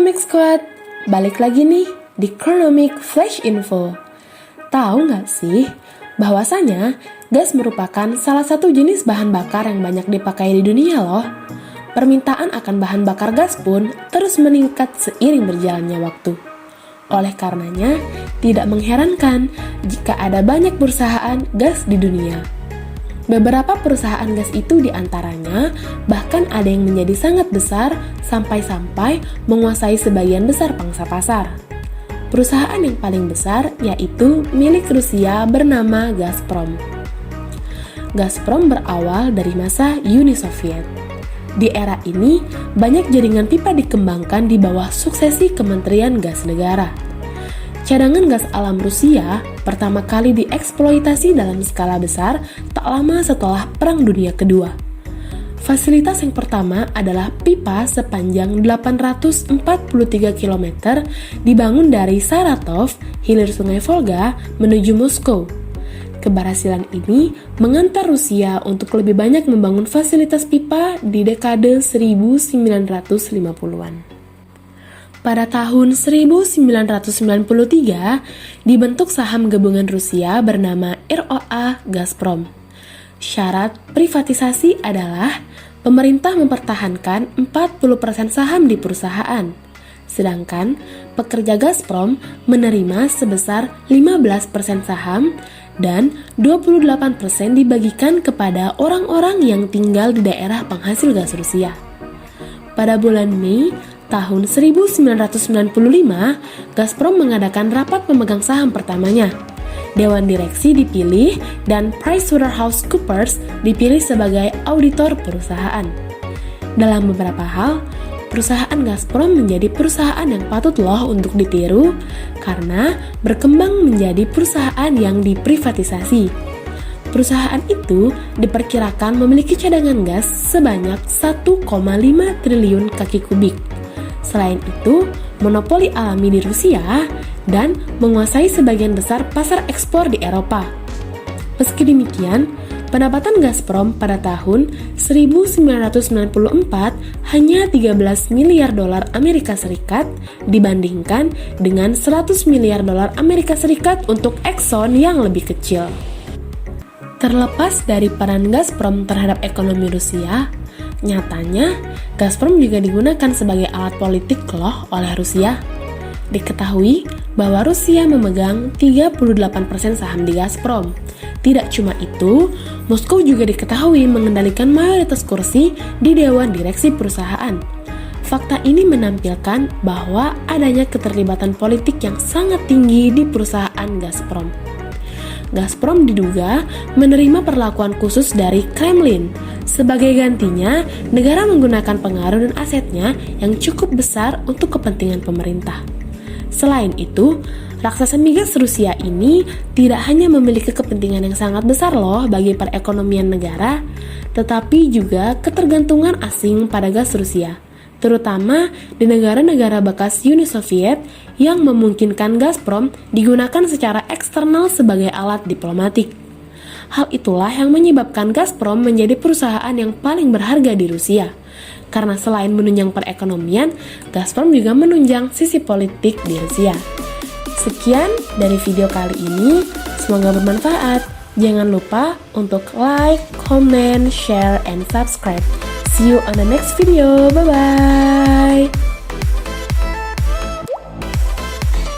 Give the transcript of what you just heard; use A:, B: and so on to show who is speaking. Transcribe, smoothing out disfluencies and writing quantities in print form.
A: Kronomik Squad, balik lagi nih di Kronomik Flash Info. Tahu nggak sih bahwasanya gas merupakan salah satu jenis bahan bakar yang banyak dipakai di dunia loh. Permintaan akan bahan bakar gas pun terus meningkat seiring berjalannya waktu. Oleh karenanya, tidak mengherankan jika ada banyak perusahaan gas di dunia. Beberapa perusahaan gas itu diantaranya bahkan ada yang menjadi sangat besar sampai-sampai menguasai sebagian besar pangsa pasar. Perusahaan yang paling besar yaitu milik Rusia bernama Gazprom. Gazprom berawal dari masa Uni Soviet. Di era ini, banyak jaringan pipa dikembangkan di bawah suksesi Kementerian Gas Negara. Cadangan gas alam Rusia pertama kali dieksploitasi dalam skala besar tak lama setelah Perang Dunia Kedua. Fasilitas yang pertama adalah pipa sepanjang 843 km dibangun dari Saratov, hilir Sungai Volga, menuju Moskow. Keberhasilan ini mengantar Rusia untuk lebih banyak membangun fasilitas pipa di dekade 1950-an. Pada tahun 1993, dibentuk saham gabungan Rusia bernama ROA Gazprom. Syarat privatisasi adalah pemerintah mempertahankan 40% saham di perusahaan, sedangkan pekerja Gazprom menerima sebesar 15% saham dan 28% dibagikan kepada orang-orang yang tinggal di daerah penghasil gas Rusia. Pada bulan Mei tahun 1995, Gazprom mengadakan rapat pemegang saham pertamanya. Dewan direksi dipilih dan PricewaterhouseCoopers dipilih sebagai auditor perusahaan. Dalam beberapa hal, perusahaan Gazprom menjadi perusahaan yang patut loh untuk ditiru karena berkembang menjadi perusahaan yang diprivatisasi. Perusahaan itu diperkirakan memiliki cadangan gas sebanyak 1,5 triliun kaki kubik. Selain itu, monopoli alami di Rusia dan menguasai sebagian besar pasar ekspor di Eropa. Meski demikian, pendapatan Gazprom pada tahun 1994 hanya 13 miliar dolar Amerika Serikat dibandingkan dengan 100 miliar dolar Amerika Serikat untuk Exxon yang lebih kecil. Terlepas dari peran Gazprom terhadap ekonomi Rusia, nyatanya, Gazprom juga digunakan sebagai alat politik loh oleh Rusia. Diketahui bahwa Rusia memegang 38% saham di Gazprom. Tidak cuma itu, Moskow juga diketahui mengendalikan mayoritas kursi di dewan direksi perusahaan. Fakta ini menampilkan bahwa adanya keterlibatan politik yang sangat tinggi di perusahaan Gazprom. Gazprom diduga menerima perlakuan khusus dari Kremlin. Sebagai gantinya, negara menggunakan pengaruh dan asetnya yang cukup besar untuk kepentingan pemerintah. Selain itu, raksasa migas Rusia ini tidak hanya memiliki kepentingan yang sangat besar loh bagi perekonomian negara, tetapi juga ketergantungan asing pada gas Rusia, terutama di negara-negara bekas Uni Soviet yang memungkinkan Gazprom digunakan secara eksternal sebagai alat diplomatik. Hal itulah yang menyebabkan Gazprom menjadi perusahaan yang paling berharga di Rusia. Karena selain menunjang perekonomian, Gazprom juga menunjang sisi politik di Rusia. Sekian dari video kali ini, semoga bermanfaat. Jangan lupa untuk like, comment, share, and subscribe. See you on the next video. Bye-bye.